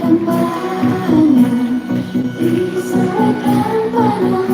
Campana, y se campana.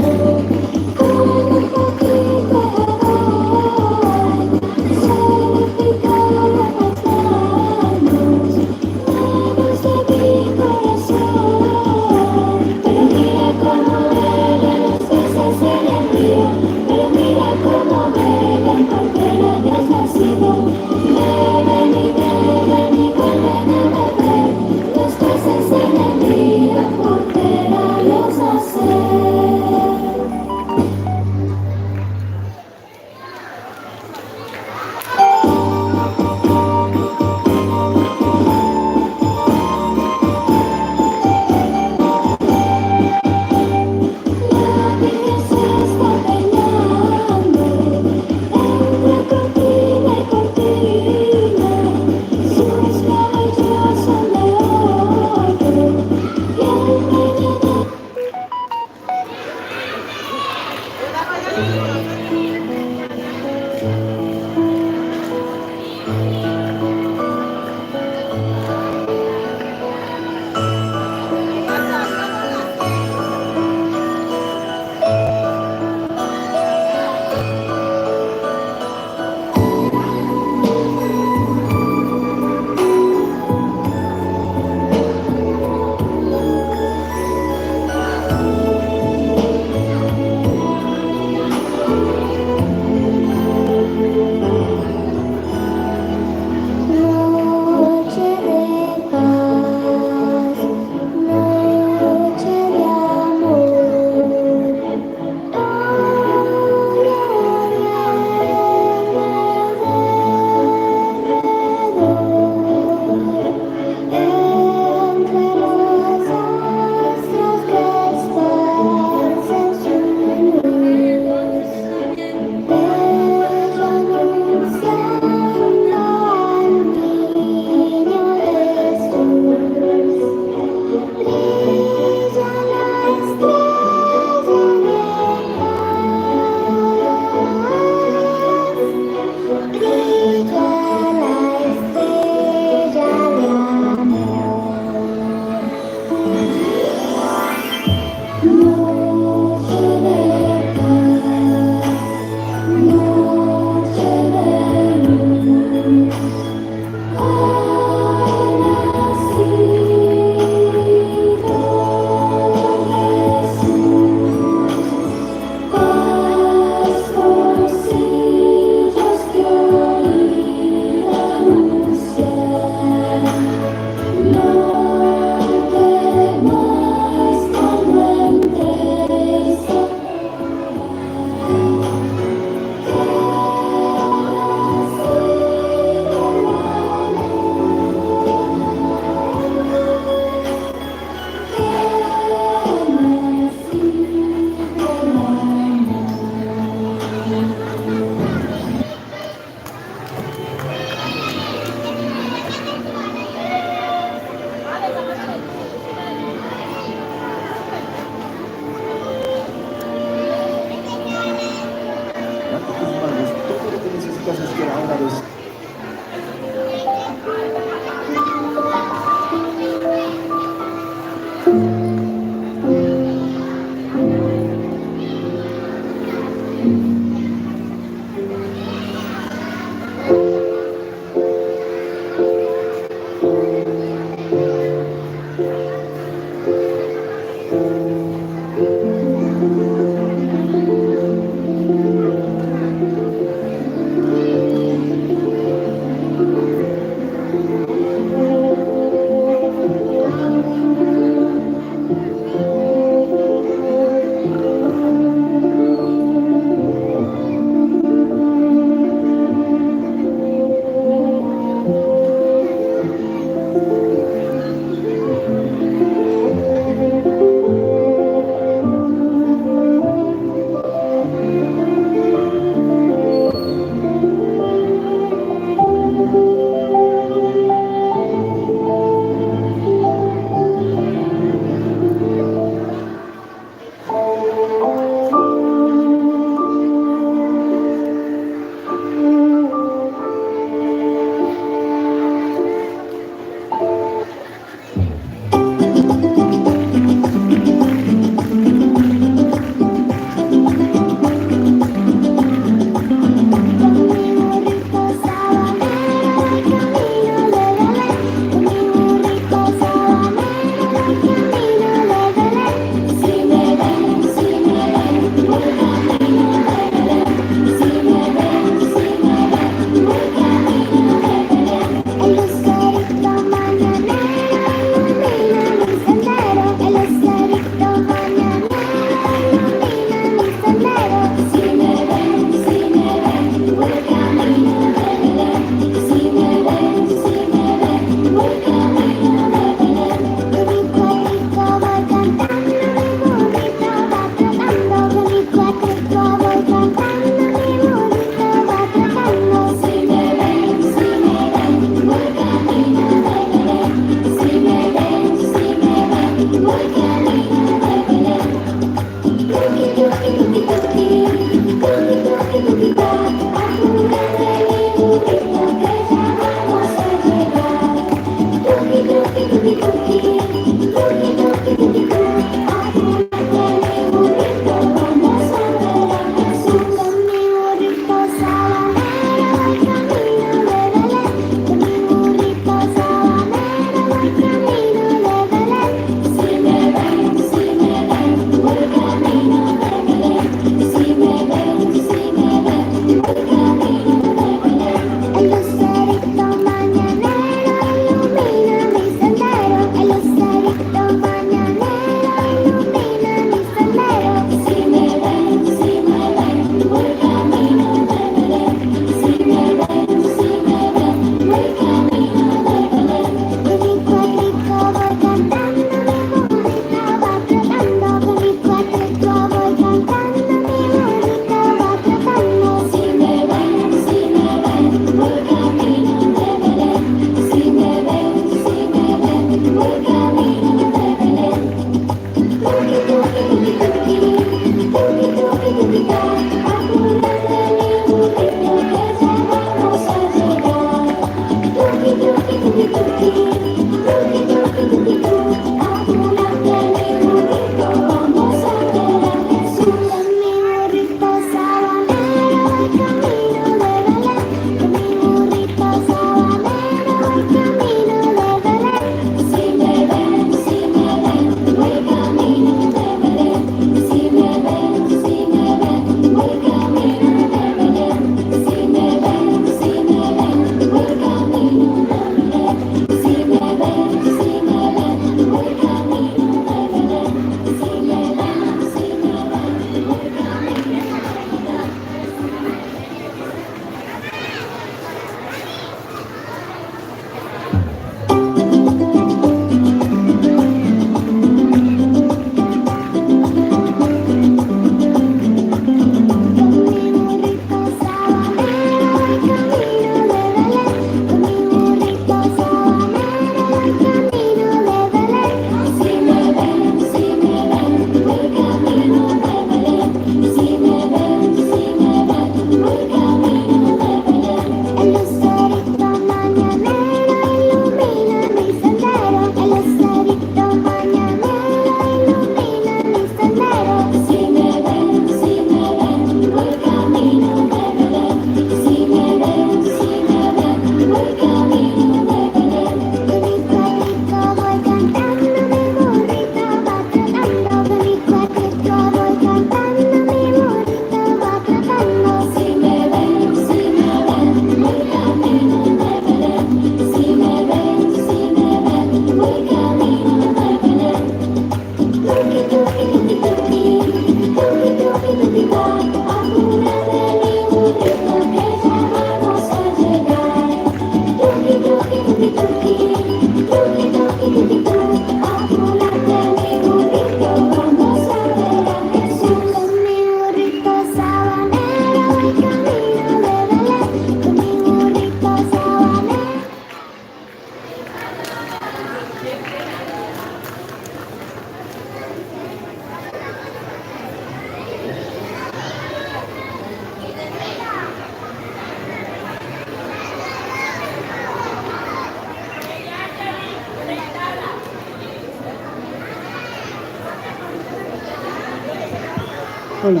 Hola,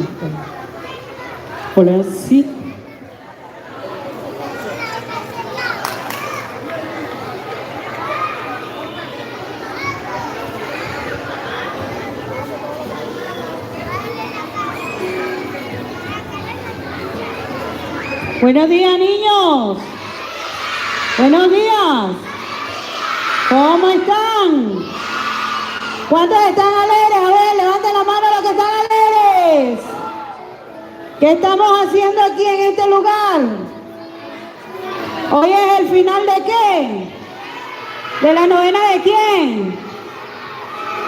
hola. Hola, sí. Buenos días, niños. Buenos días. ¿Cómo están? ¿Cuántos están alegres? A ver, levanten la mano los que están alegres. ¿Qué estamos haciendo aquí en este lugar? ¿Hoy es el final de qué? ¿De la novena de quién?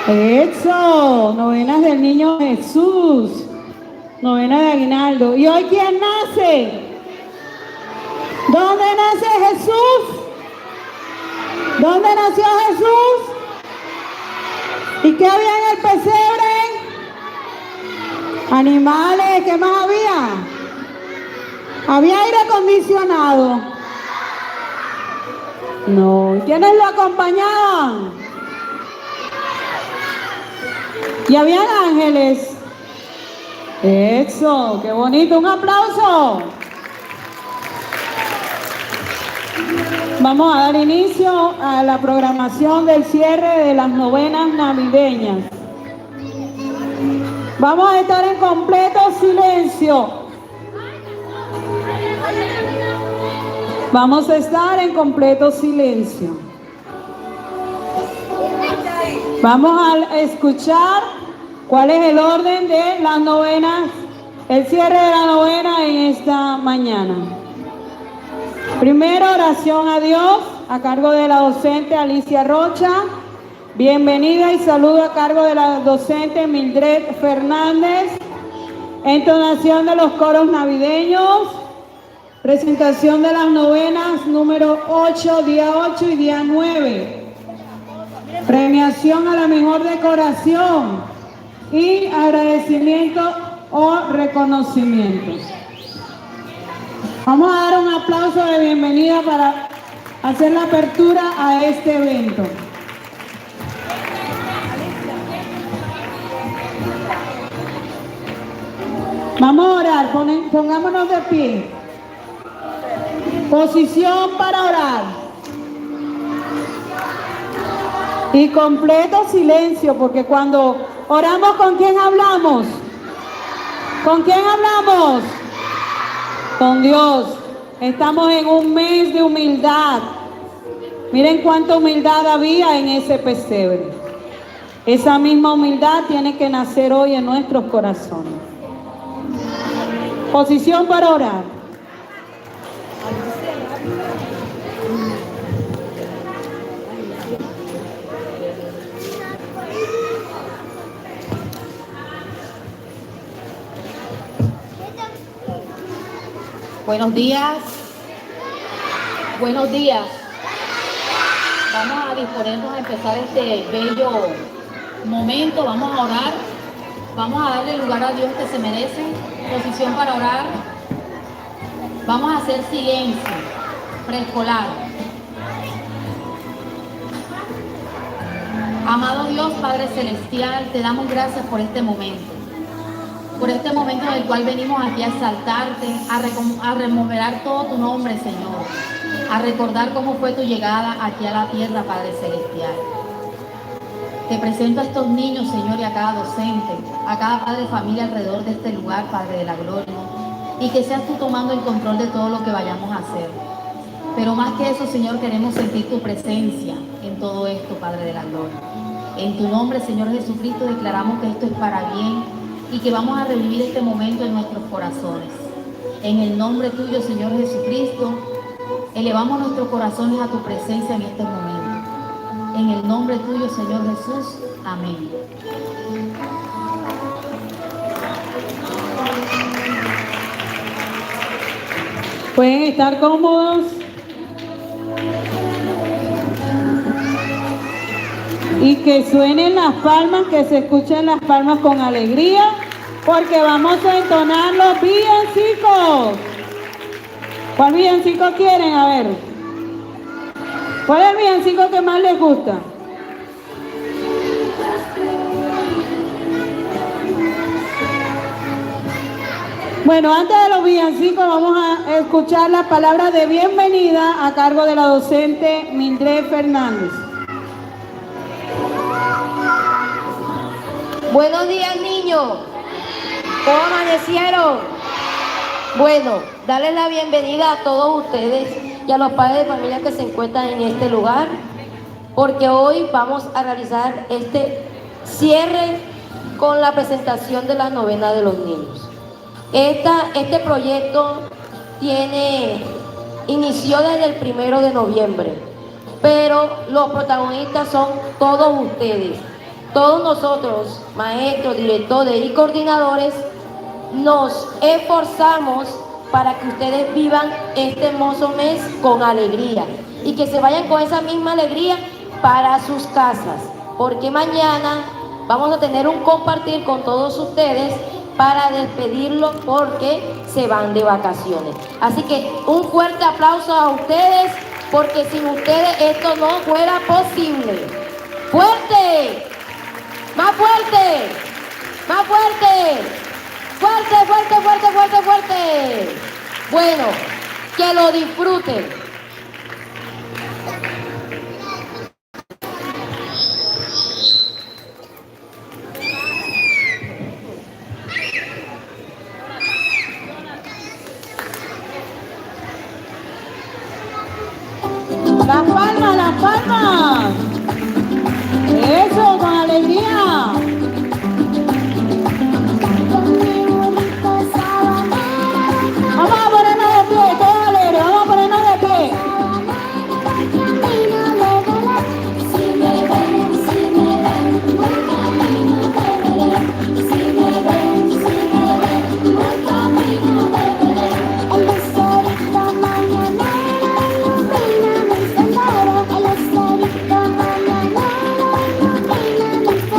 Eso, novenas del Niño Jesús. Novena de Aguinaldo. ¿Y hoy quién nace? ¿Dónde nace Jesús? ¿Dónde nació Jesús? ¿Y qué había en el pesebre? Animales, ¿qué más había? ¿Había aire acondicionado? No. ¿Quiénes lo acompañaban? ¿Y habían ángeles? Eso, qué bonito, un aplauso. Vamos a dar inicio a la programación del cierre de las novenas navideñas. Vamos a estar en completo silencio. Vamos a estar en completo silencio. Vamos a escuchar cuál es el orden de las novenas, el cierre de la novena en esta mañana. Primero, oración a Dios, a cargo de la docente Alicia Rocha. Bienvenida y saludo a cargo de la docente Mildred Fernández. Entonación de los coros navideños. Presentación de las novenas número 8, día 8 y día 9. Premiación a la mejor decoración y agradecimiento o reconocimiento. Vamos a dar un aplauso de bienvenida para hacer la apertura a este evento. Vamos a orar, pongámonos de pie. Posición para orar. Y completo silencio, porque cuando oramos, ¿con quién hablamos? ¿Con quién hablamos? Con Dios. Estamos en un mes de humildad. Miren cuánta humildad había en ese pesebre. Esa misma humildad tiene que nacer hoy en nuestros corazones. Posición para orar. Buenos días. Buenos días. Vamos a disponernos a empezar este bello momento. Vamos a orar. Vamos a darle lugar a Dios que se merece. Posición para orar. Vamos a hacer silencio preescolar. Amado Dios, Padre Celestial, te damos gracias por este momento. Por este momento en el cual venimos aquí a exaltarte, a rememorar todo tu nombre, Señor. A recordar cómo fue tu llegada aquí a la tierra, Padre Celestial. Te presento a estos niños, Señor, y a cada docente, a cada padre de familia alrededor de este lugar, Padre de la Gloria. Y que seas tú tomando el control de todo lo que vayamos a hacer. Pero más que eso, Señor, queremos sentir tu presencia en todo esto, Padre de la Gloria. En tu nombre, Señor Jesucristo, declaramos que esto es para bien y que vamos a revivir este momento en nuestros corazones. En el nombre tuyo, Señor Jesucristo, elevamos nuestros corazones a tu presencia en este momento. En el nombre tuyo, Señor Jesús. Amén. Pueden estar cómodos. Y que suenen las palmas, que se escuchen las palmas con alegría, porque vamos a entonar los villancicos. ¿Cuál villancico quieren? A ver. ¿Cuál es el villancico que más les gusta? Bueno, antes de los villancicos vamos a escuchar la palabra de bienvenida a cargo de la docente Mildred Fernández. Buenos días, niños. ¿Cómo amanecieron? Bueno, darles la bienvenida a todos ustedes y a los padres de familia que se encuentran en este lugar, porque hoy vamos a realizar este cierre con la presentación de la novena de los niños. Este proyecto inició desde el 1 de noviembre. pero los protagonistas son todos ustedes. Todos nosotros, maestros, directores y coordinadores, nos esforzamos para que ustedes vivan este hermoso mes con alegría y que se vayan con esa misma alegría para sus casas, porque mañana vamos a tener un compartir con todos ustedes para despedirlos porque se van de vacaciones. Así que un fuerte aplauso a ustedes, porque sin ustedes esto no fuera posible. ¡Fuerte! ¡Más fuerte! ¡Más fuerte! ¡Fuerte, fuerte, fuerte, fuerte, fuerte! Bueno, que lo disfruten. Las palmas, las palmas. Eso, con alegría. Vamos a ponernos de pie, todos alegres, vamos a ponernos de pie.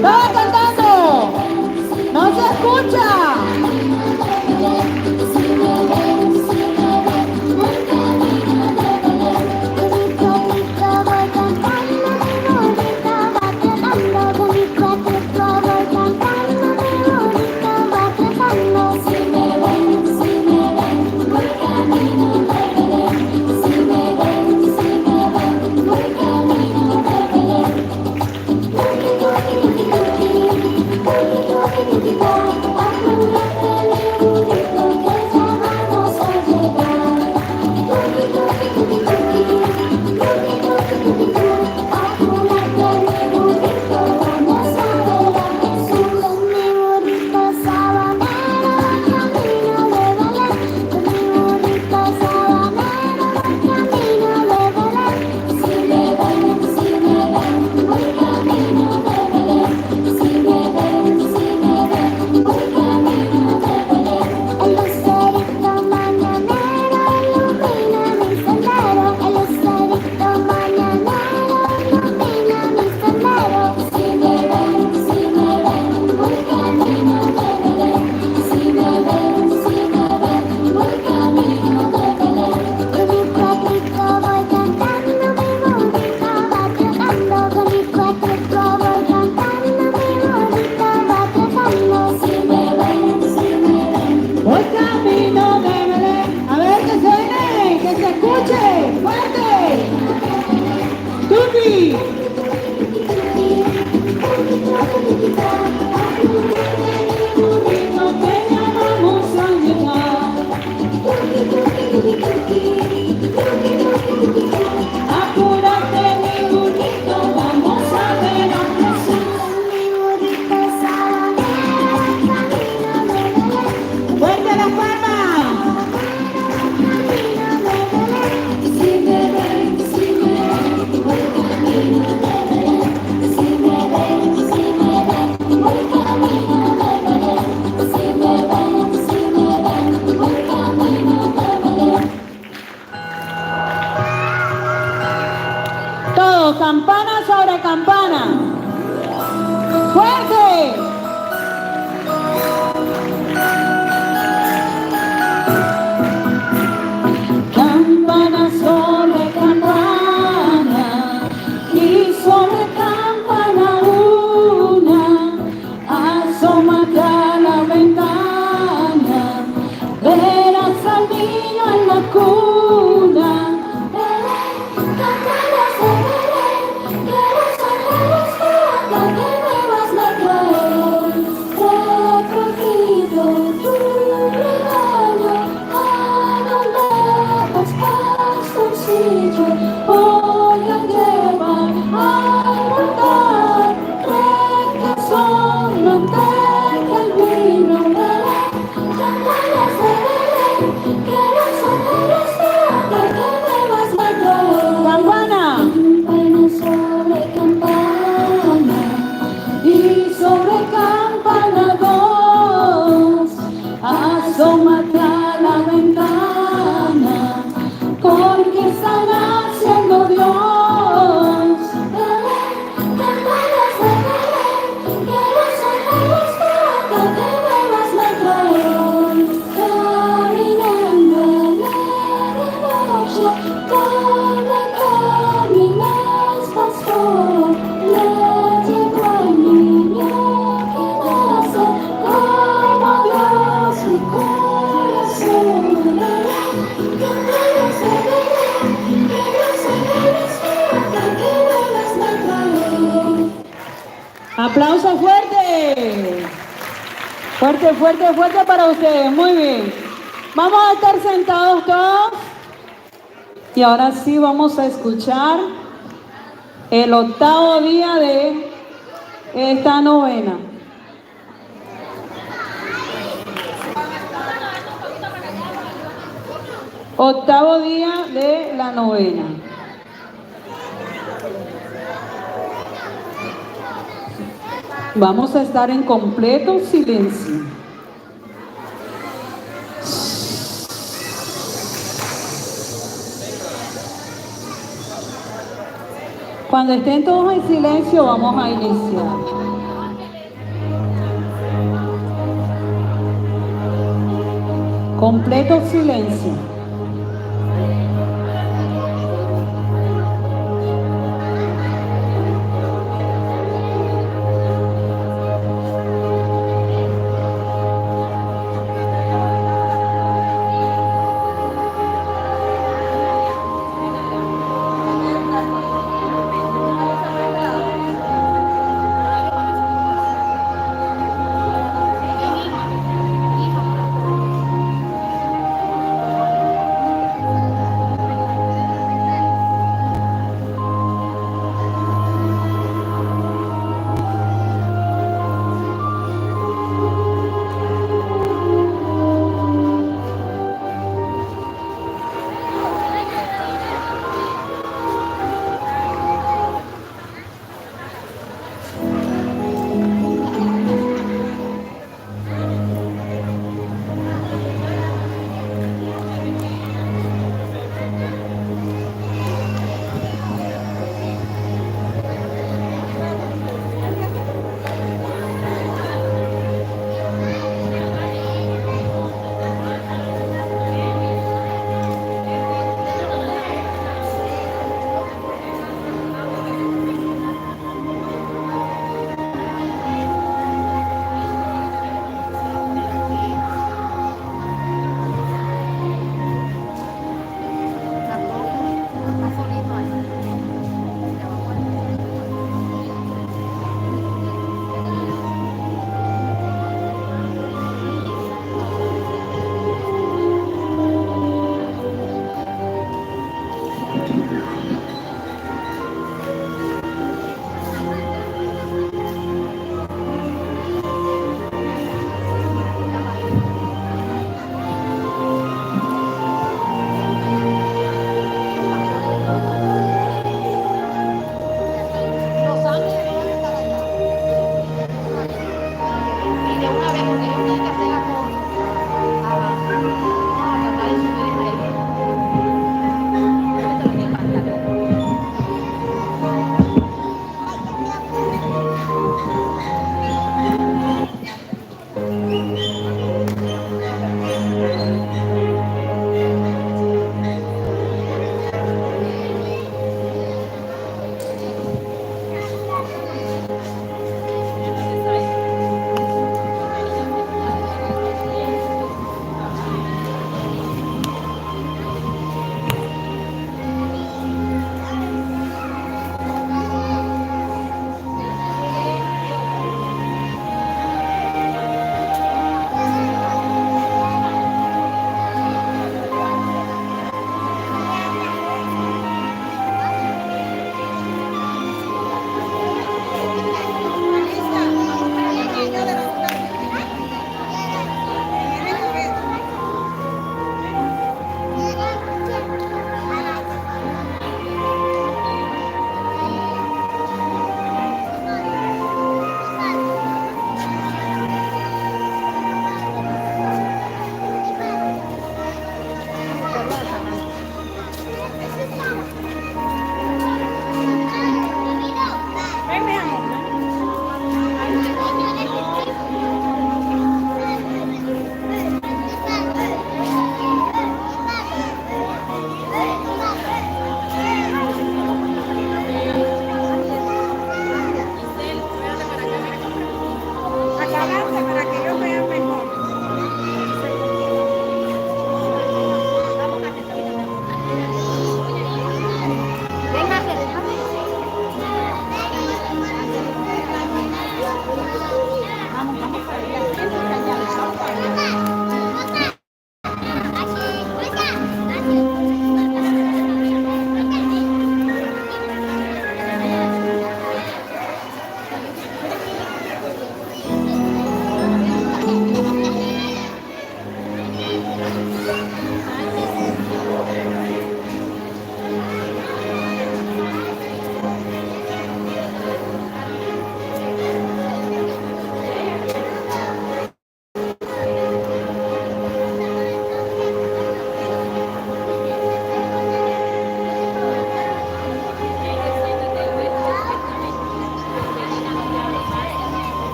Todos cantando. No se escucha. Campana sobre campana. ¡Fuerte! Campana sobre campana y sobre campana una, asómate a la ventana, verás al niño en la cuna. Campanas de Belén, que los ángeles cantan, que nuevas me traen. Aplauso fuerte. Fuerte, fuerte, fuerte para ustedes. Muy bien. Vamos a estar sentados todos. Y ahora sí vamos a escuchar el 8º día de esta novena. Octavo día de la novena. Vamos a estar en completo silencio. Cuando estén todos en silencio, vamos a iniciar. Completo silencio.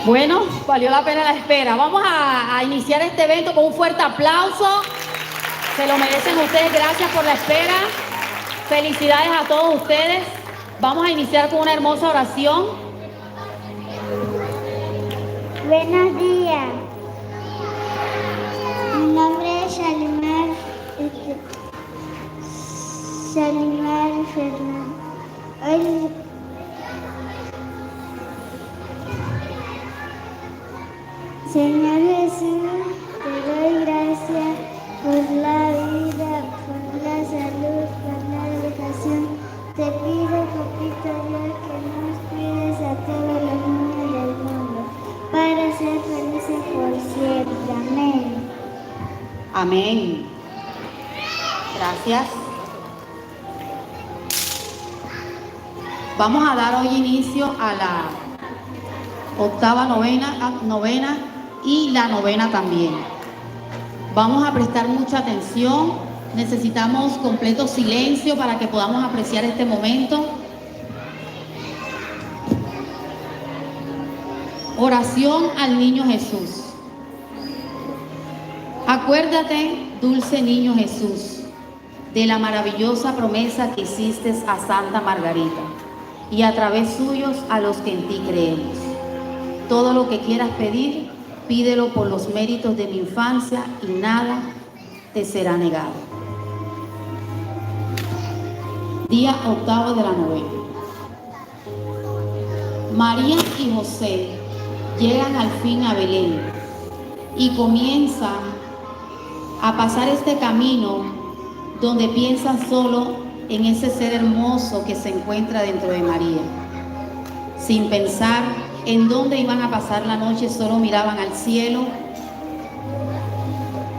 Bueno, valió la pena la espera. Vamos a iniciar este evento con un fuerte aplauso. Se lo merecen ustedes. Gracias por la espera. Felicidades a todos ustedes. Vamos a iniciar con una hermosa oración. Buenos días. Mi nombre es Shalimar Fernández. Hoy Señor Jesús, te doy gracias por la vida, por la salud, por la educación. Te pido, papito Dios, que nos cuides a todos los niños del mundo para ser felices por siempre. Amén. Amén. Gracias. Vamos a dar hoy inicio a la octava novena y la novena también. Vamos a prestar mucha atención. Necesitamos completo silencio para que podamos apreciar este momento. Oración al niño Jesús. Acuérdate, dulce niño Jesús, de la maravillosa promesa que hiciste a Santa Margarita y a través suyos a los que en ti creemos. Todo lo que quieras pedir, pídelo por los méritos de mi infancia y nada te será negado. Día octavo de la novena. María y José llegan al fin a Belén y comienzan a pasar este camino donde piensan solo en ese ser hermoso que se encuentra dentro de María. Sin pensar en dónde iban a pasar la noche, solo miraban al cielo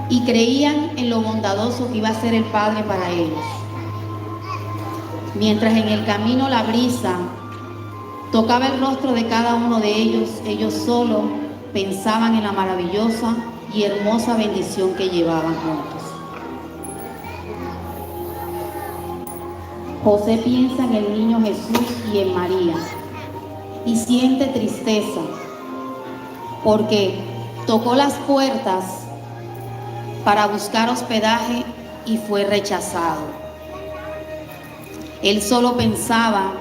y creían en lo bondadoso que iba a ser el Padre para ellos. Mientras en el camino la brisa tocaba el rostro de cada uno de ellos, ellos solo pensaban en la maravillosa y hermosa bendición que llevaban juntos. José piensa en el niño Jesús y en María y siente tristeza porque tocó las puertas para buscar hospedaje y fue rechazado. Él solo pensaba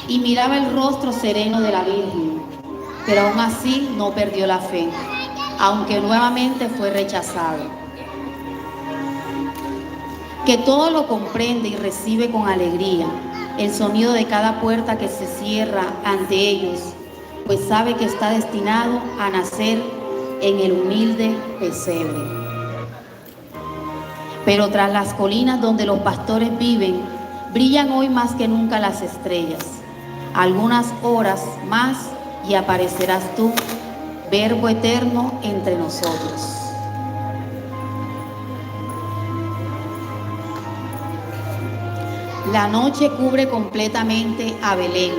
y miraba el rostro sereno de la Virgen, pero aún así no perdió la fe, aunque nuevamente fue rechazado. Que todo lo comprende y recibe con alegría el sonido de cada puerta que se cierra ante ellos, pues sabe que está destinado a nacer en el humilde pesebre. Pero tras las colinas donde los pastores viven, brillan hoy más que nunca las estrellas. Algunas horas más y aparecerás tú, Verbo eterno entre nosotros. La noche cubre completamente a Belén.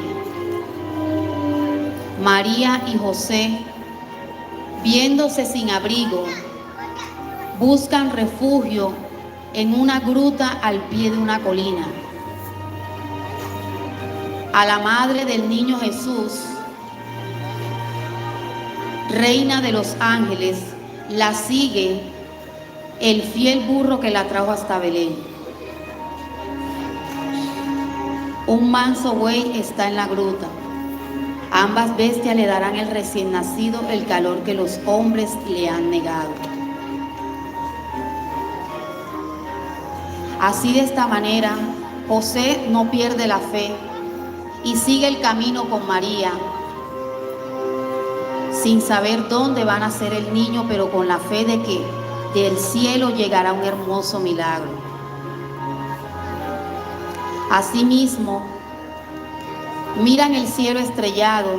María y José, viéndose sin abrigo, buscan refugio en una gruta al pie de una colina. A la madre del niño Jesús, reina de los ángeles, la sigue el fiel burro que la trajo hasta Belén. Un manso buey está en la gruta. Ambas bestias le darán al recién nacido el calor que los hombres le han negado. Así, de esta manera, José no pierde la fe y sigue el camino con María, sin saber dónde va a nacer el niño, pero con la fe de que del cielo llegará un hermoso milagro. Asimismo, miran el cielo estrellado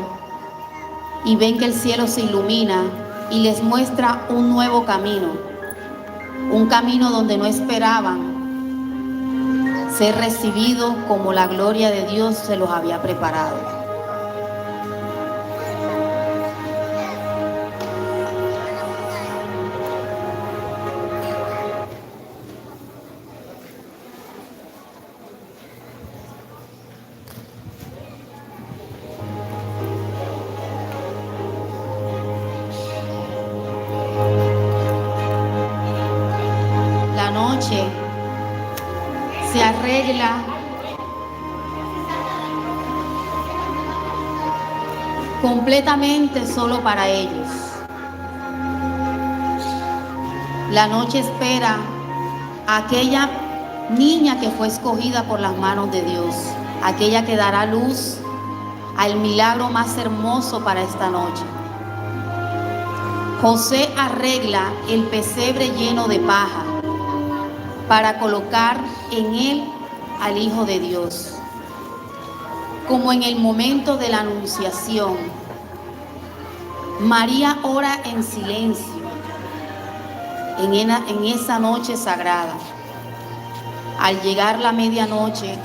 y ven que el cielo se ilumina y les muestra un nuevo camino, un camino donde no esperaban ser recibidos como la gloria de Dios se los había preparado. La noche se arregla completamente solo para ellos. La noche espera a aquella niña que fue escogida por las manos de Dios, aquella que dará luz al milagro más hermoso para esta noche. José arregla el pesebre lleno de paja para colocar en él al Hijo de Dios. Como en el momento de la anunciación, María ora en silencio en esa noche sagrada. Al llegar la medianoche,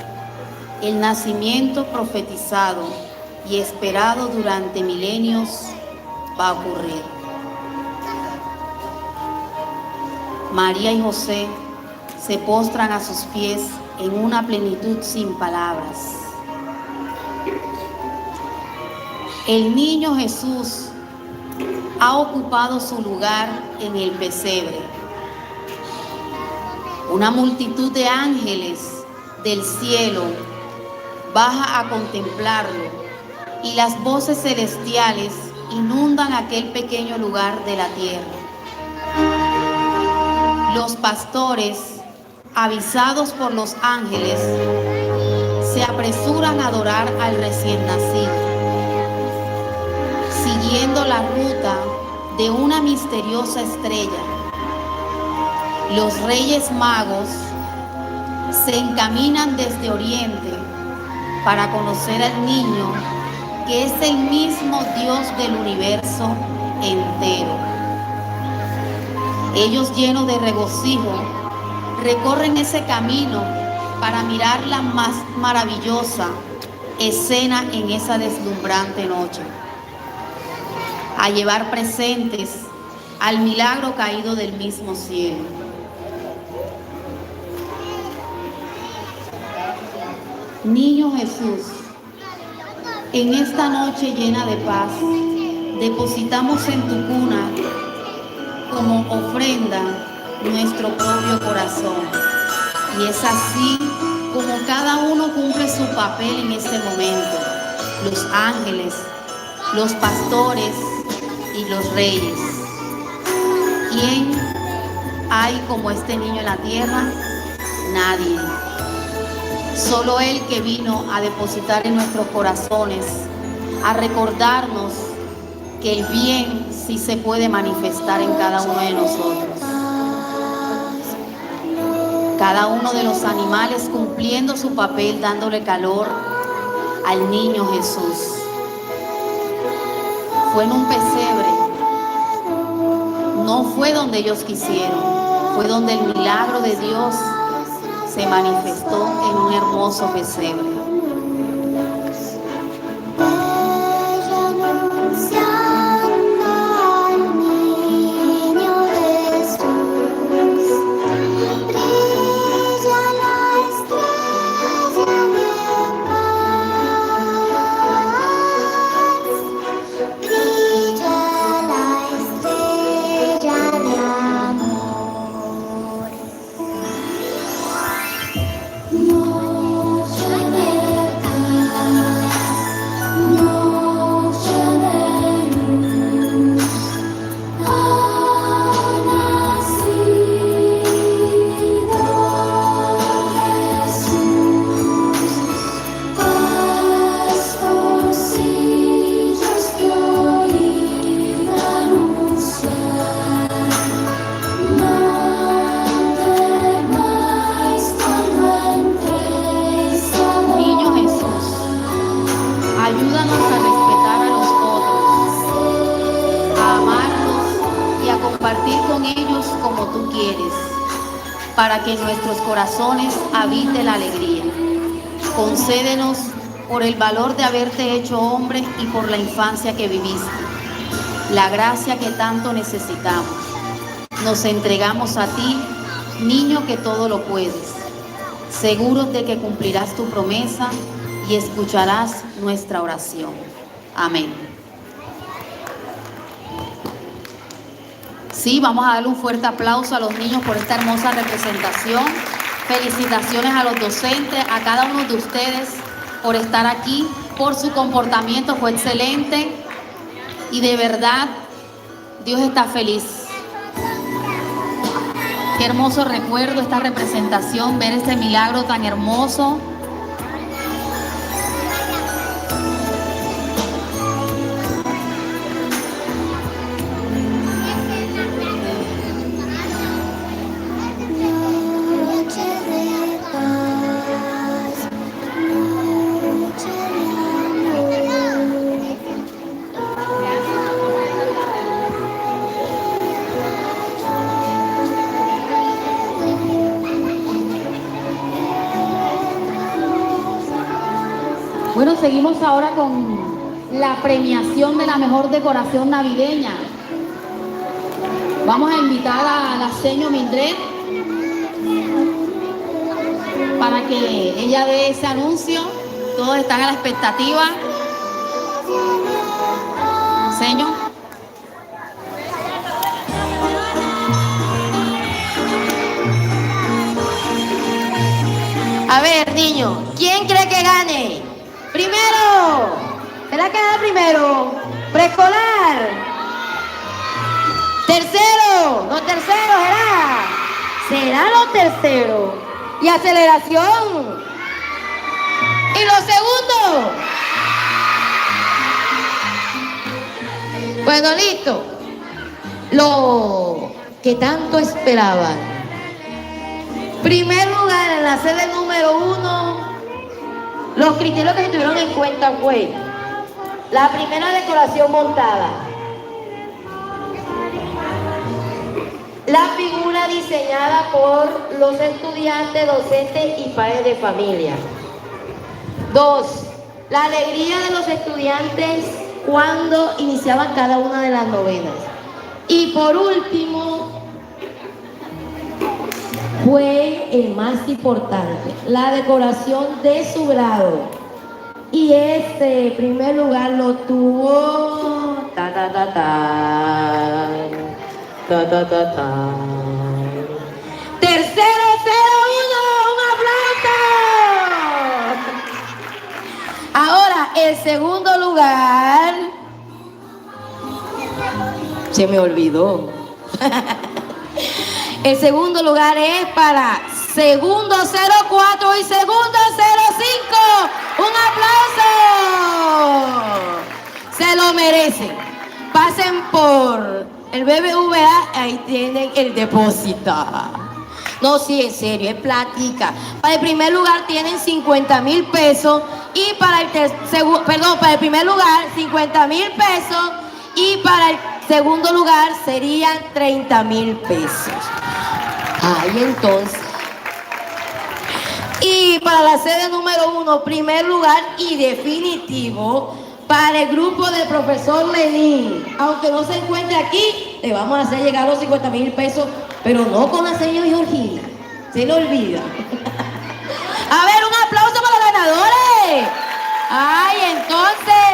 el nacimiento profetizado y esperado durante milenios va a ocurrir. María y José se postran a sus pies en una plenitud sin palabras. El niño Jesús ha ocupado su lugar en el pesebre. Una multitud de ángeles del cielo baja a contemplarlo y las voces celestiales inundan aquel pequeño lugar de la tierra. Los pastores, avisados por los ángeles, se apresuran a adorar al recién nacido, siguiendo la ruta de una misteriosa estrella. Los reyes magos se encaminan desde Oriente para conocer al niño, que es el mismo Dios del universo entero. Ellos, llenos de regocijo, recorren ese camino para mirar la más maravillosa escena en esa deslumbrante noche, a llevar presentes al milagro caído del mismo cielo. Niño Jesús, en esta noche llena de paz, depositamos en tu cuna como ofrenda nuestro propio corazón. Y es así como cada uno cumple su papel en este momento. Los ángeles, los pastores y los reyes. ¿Quién hay como este niño en la tierra? Nadie. Solo Él, que vino a depositar en nuestros corazones, a recordarnos que el bien sí se puede manifestar en cada uno de nosotros. Cada uno de los animales cumpliendo su papel, dándole calor al niño Jesús. Fue en un pesebre, no fue donde ellos quisieron, fue donde el milagro de Dios se manifestó en un hermoso pesebre. Para que en nuestros corazones habite la alegría. Concédenos por el valor de haberte hecho hombre y por la infancia que viviste, la gracia que tanto necesitamos. Nos entregamos a ti, niño que todo lo puedes, seguros de que cumplirás tu promesa y escucharás nuestra oración. Amén. Sí, vamos a darle un fuerte aplauso a los niños por esta hermosa representación. Felicitaciones a los docentes, a cada uno de ustedes por estar aquí, por su comportamiento, fue excelente. Y de verdad, Dios está feliz. Qué hermoso recuerdo esta representación, ver este milagro tan hermoso. Bueno, seguimos ahora con la premiación de la mejor decoración navideña. Vamos a invitar a la señora Mildred para que ella dé ese anuncio. Todos están a la expectativa. Señor. A ver, niño, ¿quién cree que gane? Primero, ¿será que gana primero? Preescolar. Tercero, los terceros, será los terceros. Y aceleración. Y los segundos. Bueno, listo. Lo que tanto esperaban. Primer lugar en la sede número 1. Los criterios que se tuvieron en cuenta fue la primera decoración montada, la figura diseñada por los estudiantes, docentes y padres de familia. 2. La alegría de los estudiantes cuando iniciaban cada una de las novenas. Y por último, fue el más importante, la decoración de su grado. Y este primer lugar lo tuvo Tercero 01, un aplauso. Ahora el segundo lugar se me olvidó. El segundo lugar es para segundo 04 y segundo 05. ¡Un aplauso! Se lo merecen. Pasen por el BBVA, ahí tienen el depósito. No, sí, en serio, es plática. Para el primer lugar tienen 50,000 pesos y para el para el primer lugar 50,000 pesos y para el segundo lugar serían 30,000 pesos. Ahí entonces, Y para la sede número 1, primer lugar y definitivo, para el grupo del profesor Lenín. Aunque no se encuentre aquí, le vamos a hacer llegar los 50,000 pesos, pero no con la señora Georgina. Se le olvida. A ver, un aplauso para los ganadores. Ay, entonces.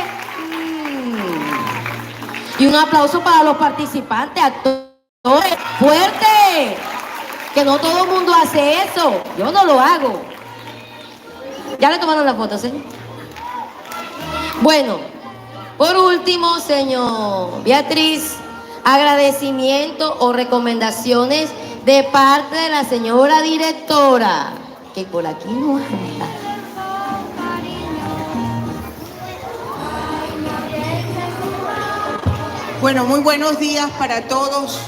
Y un aplauso para los participantes, actores. ¡Fuerte! Que no todo el mundo hace eso. Yo no lo hago. Ya le tomaron la foto, ¿sí? Bueno, por último, señor Beatriz, agradecimiento o recomendaciones de parte de la señora directora, que por aquí no anda. Bueno, muy buenos días para todos.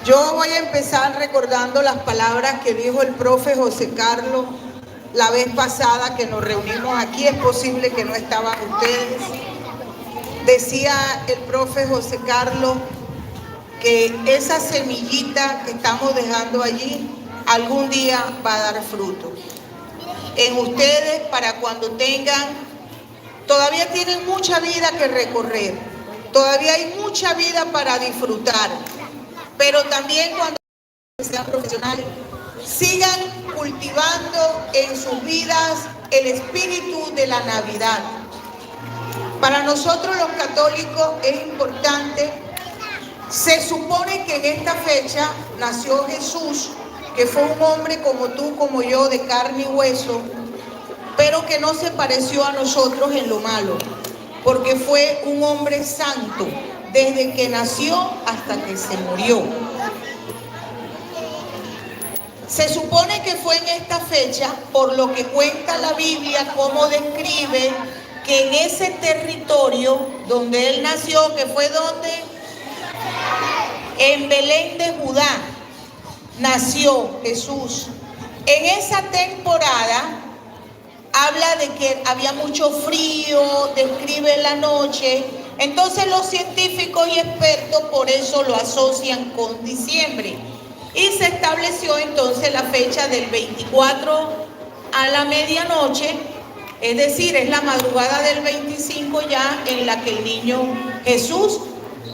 Yo voy a empezar recordando las palabras que dijo el profe José Carlos la vez pasada que nos reunimos aquí. Es posible que no estaban ustedes. Decía el profe José Carlos que esa semillita que estamos dejando allí algún día va a dar fruto. En ustedes, para cuando todavía tienen mucha vida que recorrer, todavía hay mucha vida para disfrutar, pero también cuando sean profesionales, sigan cultivando en sus vidas el espíritu de la Navidad. Para nosotros los católicos es importante, se supone que en esta fecha nació Jesús, que fue un hombre como tú, como yo, de carne y hueso, pero que no se pareció a nosotros en lo malo, porque fue un hombre santo, desde que nació hasta que se murió. Se supone que fue en esta fecha, por lo que cuenta la Biblia, cómo describe que en ese territorio donde él nació, que fue donde, en Belén de Judá, nació Jesús. En esa temporada habla de que había mucho frío, describe la noche. Entonces los científicos y expertos por eso lo asocian con diciembre. Y se estableció entonces la fecha del 24 a la medianoche, es decir, es la madrugada del 25 ya en la que el niño Jesús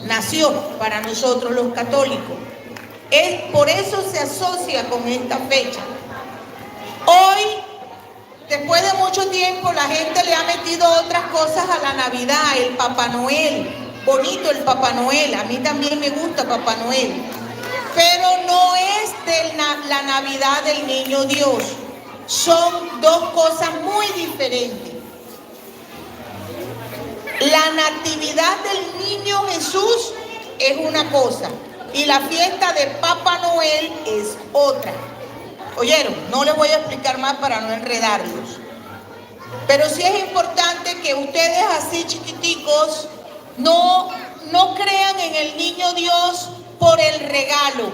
nació para nosotros los católicos. Por eso se asocia con esta fecha. Hoy, después de mucho tiempo, la gente le ha metido otras cosas a la Navidad, el Papá Noel. Bonito el Papá Noel, a mí también me gusta Papá Noel. Pero no es de la Navidad del Niño Dios. Son dos cosas muy diferentes. La natividad del Niño Jesús es una cosa y la fiesta de Papá Noel es otra. ¿Oyeron? No les voy a explicar más para no enredarlos. Pero sí es importante que ustedes así chiquiticos no crean en el Niño Dios por el regalo,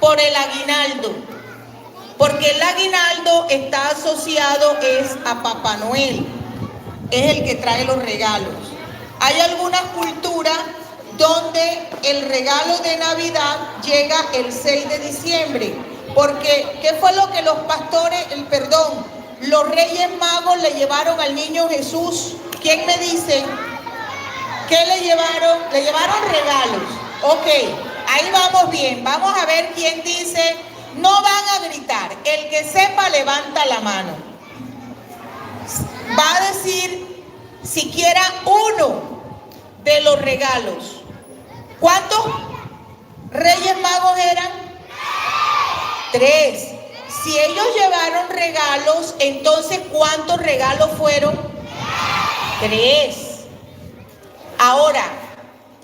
por el aguinaldo. Porque el aguinaldo está asociado a Papá Noel. Es el que trae los regalos. Hay algunas culturas donde el regalo de Navidad llega el 6 de diciembre. Porque, ¿qué fue lo que los Reyes Magos le llevaron al niño Jesús? ¿Quién me dice? ¿Qué le llevaron? Le llevaron regalos. Ok, ahí vamos bien. Vamos a ver quién dice. No van a gritar. El que sepa levanta la mano. Va a decir siquiera uno de los regalos. ¿Cuántos Reyes Magos eran? 3. Si ellos llevaron regalos, entonces ¿cuántos regalos fueron? 3. Ahora,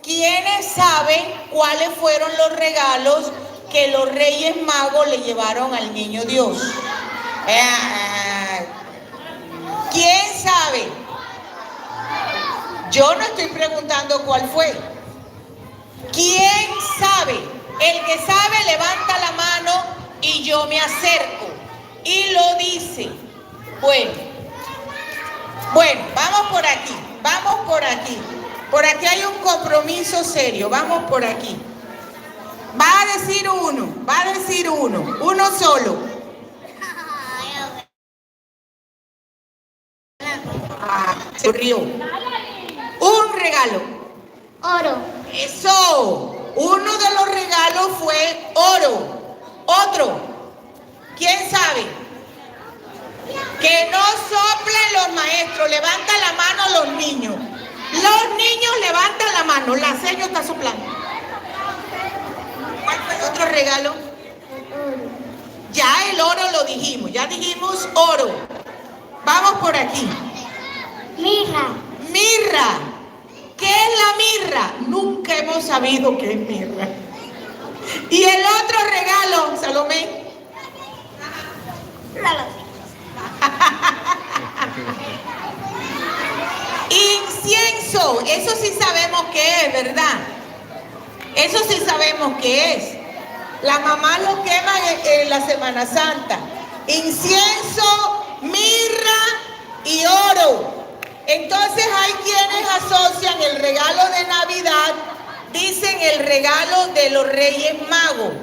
¿quiénes saben cuáles fueron los regalos que los Reyes Magos le llevaron al niño Dios? ¿Quién sabe? Yo no estoy preguntando cuál fue. ¿Quién sabe? El que sabe levanta la mano y yo me acerco y lo dice. Bueno, vamos por aquí. Por aquí hay un compromiso serio. Vamos por aquí. Va a decir uno solo. Se rió. Un regalo. Oro. Eso. Uno de los regalos fue oro. Otro. ¿Quién sabe? Que no soplen los maestros. Levantan la mano los niños. Los niños levantan la mano. La señora está soplando. ¿Cuál fue el otro regalo? Ya el oro lo dijimos. Ya dijimos oro. Vamos por aquí. Mirra. Mirra. ¿Qué es la mirra? Nunca hemos sabido qué es mirra. Y el otro regalo, Salomé. Incienso. Eso sí sabemos qué es, ¿verdad? Eso sí sabemos qué es. La mamá lo quema en la Semana Santa. Incienso, mirra y oro. Entonces hay quienes asocian el regalo de Navidad, dicen el regalo de los Reyes Magos.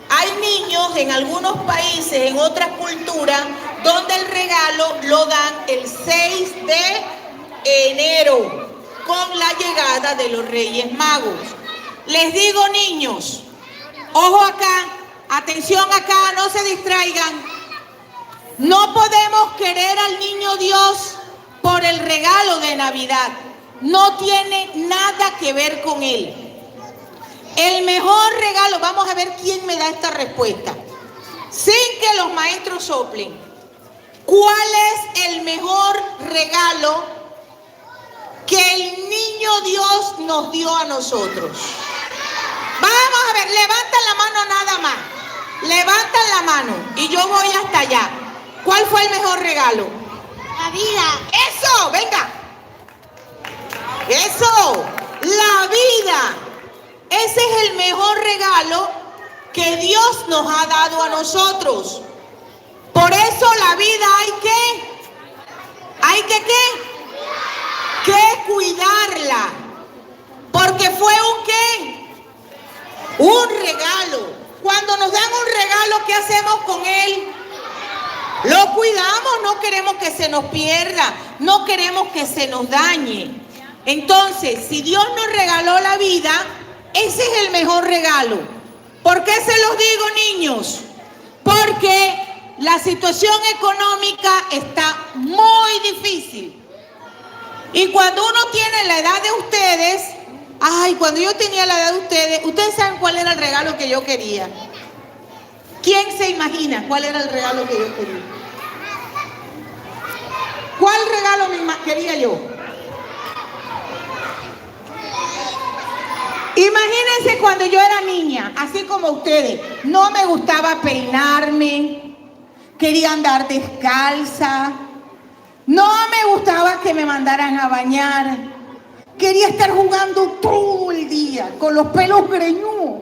Hay niños en algunos países, en otras culturas, donde el regalo lo dan el 6 de enero, con la llegada de los Reyes Magos. Les digo, niños, ojo acá, atención acá, no se distraigan. No podemos querer al niño Dios por el regalo de Navidad. No tiene nada que ver con él. El mejor regalo, vamos a ver quién me da esta respuesta, sin que los maestros soplen. ¿Cuál es el mejor regalo que el niño Dios nos dio a nosotros? Vamos a ver, levantan la mano nada más. Levantan la mano y yo voy hasta allá. ¿Cuál fue el mejor regalo? La vida. Eso, venga. Eso, la vida. Ese es el mejor regalo que Dios nos ha dado a nosotros. Por eso la vida hay que cuidarla. Porque fue un regalo. Cuando nos dan un regalo, ¿qué hacemos con él? Lo cuidamos, no queremos que se nos pierda, no queremos que se nos dañe. Entonces, si Dios nos regaló la vida, ese es el mejor regalo. ¿Por qué se los digo, niños? Porque la situación económica está muy difícil. Y cuando uno tiene la edad de ustedes, cuando yo tenía la edad de ustedes, ¿ustedes saben cuál era el regalo que yo quería? ¿Quién se imagina cuál era el regalo que yo quería? ¿Cuál regalo quería yo? Imagínense cuando yo era niña, así como ustedes, no me gustaba peinarme, quería andar descalza, no me gustaba que me mandaran a bañar, quería estar jugando todo el día con los pelos greñudos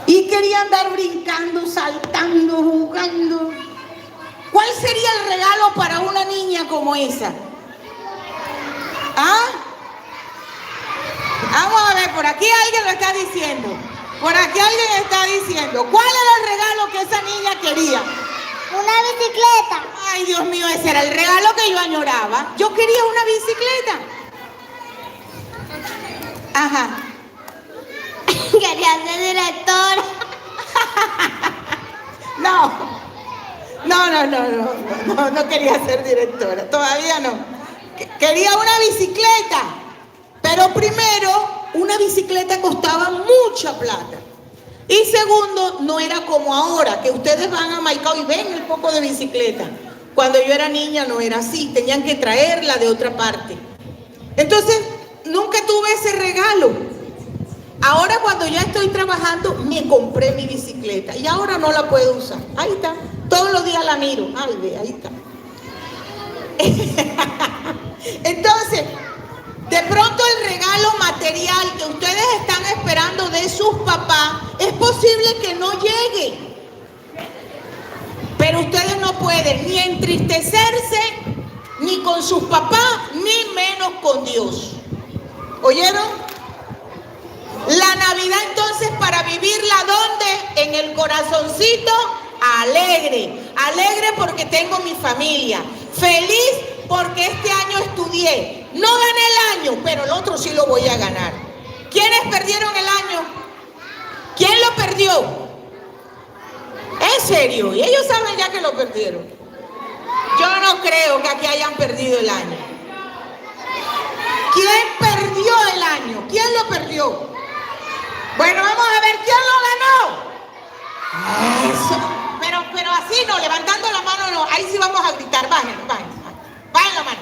y quería andar brincando, saltando, jugando. ¿Cuál sería el regalo para una niña como esa? Vamos a ver, por aquí alguien lo está diciendo. Por aquí alguien está diciendo. ¿Cuál era el regalo que esa niña quería? Una bicicleta. Ay, Dios mío, ese era el regalo que yo añoraba. Yo quería una bicicleta. Ajá. Quería ser directora. No quería ser directora. Todavía no. Quería una bicicleta. Pero primero, una bicicleta costaba mucha plata. Y segundo, no era como ahora, que ustedes van a Maicao y ven el poco de bicicleta. Cuando yo era niña no era así, tenían que traerla de otra parte. Entonces, nunca tuve ese regalo. Ahora cuando ya estoy trabajando, me compré mi bicicleta y ahora no la puedo usar. Ahí está, todos los días la miro. Ay, ve, ahí está. Entonces, de pronto el regalo material que ustedes están esperando de sus papás, es posible que no llegue. Pero ustedes no pueden ni entristecerse, ni con sus papás, ni menos con Dios. ¿Oyeron? La Navidad entonces para vivirla, ¿dónde? En el corazoncito alegre. Alegre porque tengo mi familia. Feliz porque este año estudié. No gané el año, pero el otro sí lo voy a ganar. ¿Quiénes perdieron el año? ¿Quién lo perdió? En serio, y ellos saben ya que lo perdieron. Yo no creo que aquí hayan perdido el año. ¿Quién perdió el año? ¿Quién lo perdió? Bueno, vamos a ver quién lo ganó. Eso. Pero así no, levantando la mano no. Ahí sí vamos a gritar. Bajen la mano.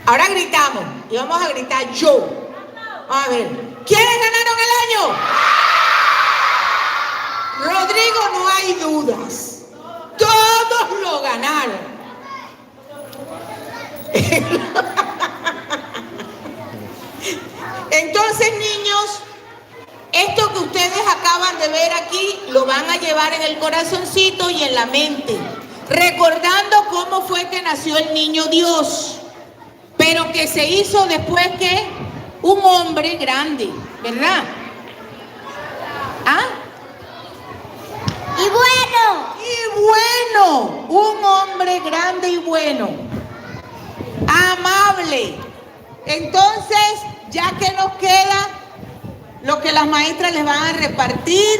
Ahora gritamos y vamos a gritar yo. A ver, ¿quiénes ganaron el año? Rodrigo, no hay dudas. Todos lo ganaron. Entonces, niños, esto que ustedes acaban de ver aquí lo van a llevar en el corazoncito y en la mente, recordando cómo fue que nació el niño Dios, pero que se hizo después que un hombre grande, ¿verdad? ¿Ah? Y bueno, un hombre grande y bueno, amable. Entonces, ya que nos queda lo que las maestras les van a repartir,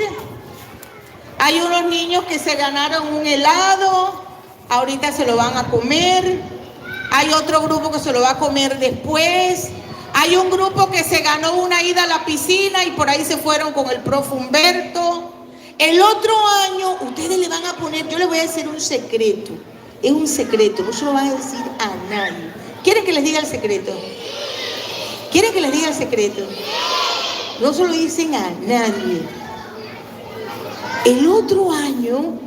hay unos niños que se ganaron un helado, ahorita se lo van a comer, hay otro grupo que se lo va a comer después, hay un grupo que se ganó una ida a la piscina y por ahí se fueron con el profe Humberto. El otro año ustedes le van a poner, yo les voy a decir un secreto, es un secreto, no se lo van a decir a nadie. ¿Quieren que les diga el secreto? ¿Quieren que les diga el secreto? No se lo dicen a nadie. El otro año,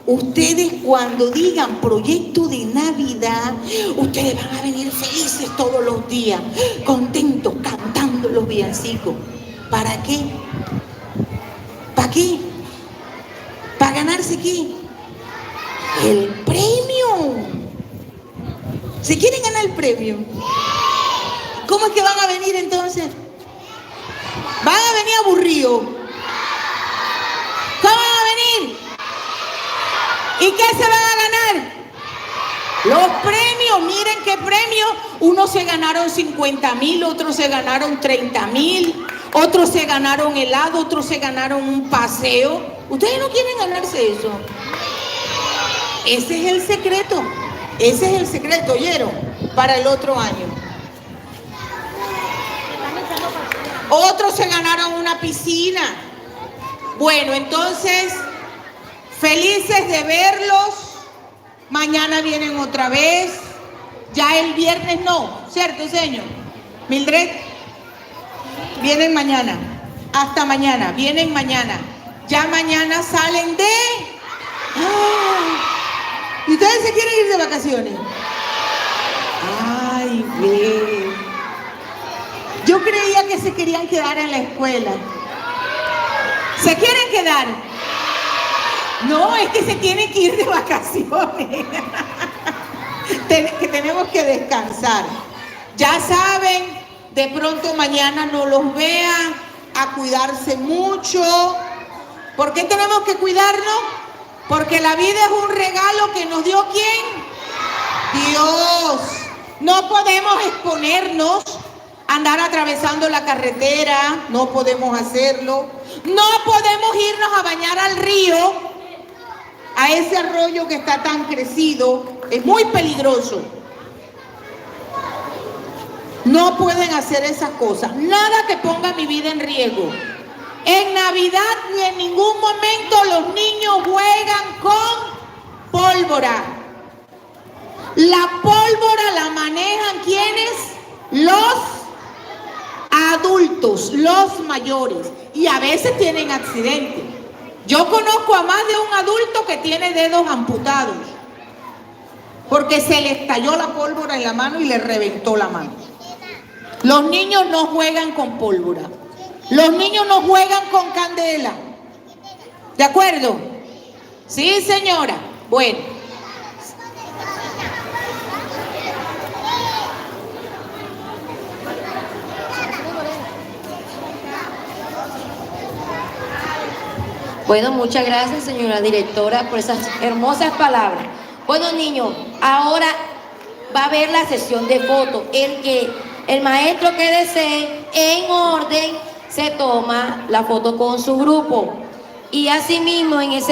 ustedes cuando digan proyecto de Navidad, ustedes van a venir felices todos los días, contentos, cantando los villancicos. ¿Para qué? ¿Para qué? ¿Para ganarse qué? El premio. ¿Se quieren ganar el premio? ¿Cómo es que van a venir entonces? ¿Van a venir aburridos? ¿Cómo van a venir? ¿Y qué se van a ganar? Los premios, miren qué premios. Unos se ganaron 50,000, otros se ganaron 30,000, otros se ganaron helado, otros se ganaron un paseo. ¿Ustedes no quieren ganarse eso? Ese es el secreto. Ese es el secreto, ¿oyeron? Para el otro año. Otros se ganaron una piscina. Bueno, entonces, felices de verlos. Mañana vienen otra vez. Ya el viernes no, ¿cierto, señor? Mildred, vienen mañana. Hasta mañana, vienen mañana. Ya mañana salen de... ¿Y ustedes se quieren ir de vacaciones? Ay, ve. Yo creía que se querían quedar en la escuela. ¿Se quieren quedar? No, es que se tienen que ir de vacaciones. Que tenemos que descansar. Ya saben, de pronto mañana no los vean, a cuidarse mucho. ¿Por qué tenemos que cuidarnos? Porque la vida es un regalo que nos dio ¿quién? Dios. No podemos exponernos a andar atravesando la carretera, no podemos hacerlo. No podemos irnos a bañar al río, a ese arroyo que está tan crecido, es muy peligroso. No pueden hacer esas cosas, nada que ponga mi vida en riesgo. En Navidad ni en ningún momento los niños juegan con pólvora. La pólvora la manejan ¿quiénes? Los adultos, los mayores. Y a veces tienen accidentes. Yo conozco a más de un adulto que tiene dedos amputados porque se le estalló la pólvora en la mano y le reventó la mano. Los niños no juegan con pólvora. Los niños no juegan con candela. ¿De acuerdo? Sí, señora. Bueno. Bueno, muchas gracias, señora directora, por esas hermosas palabras. Bueno, niños, ahora va a haber la sesión de fotos. El maestro que desee, en orden, se toma la foto con su grupo. Y asimismo, en ese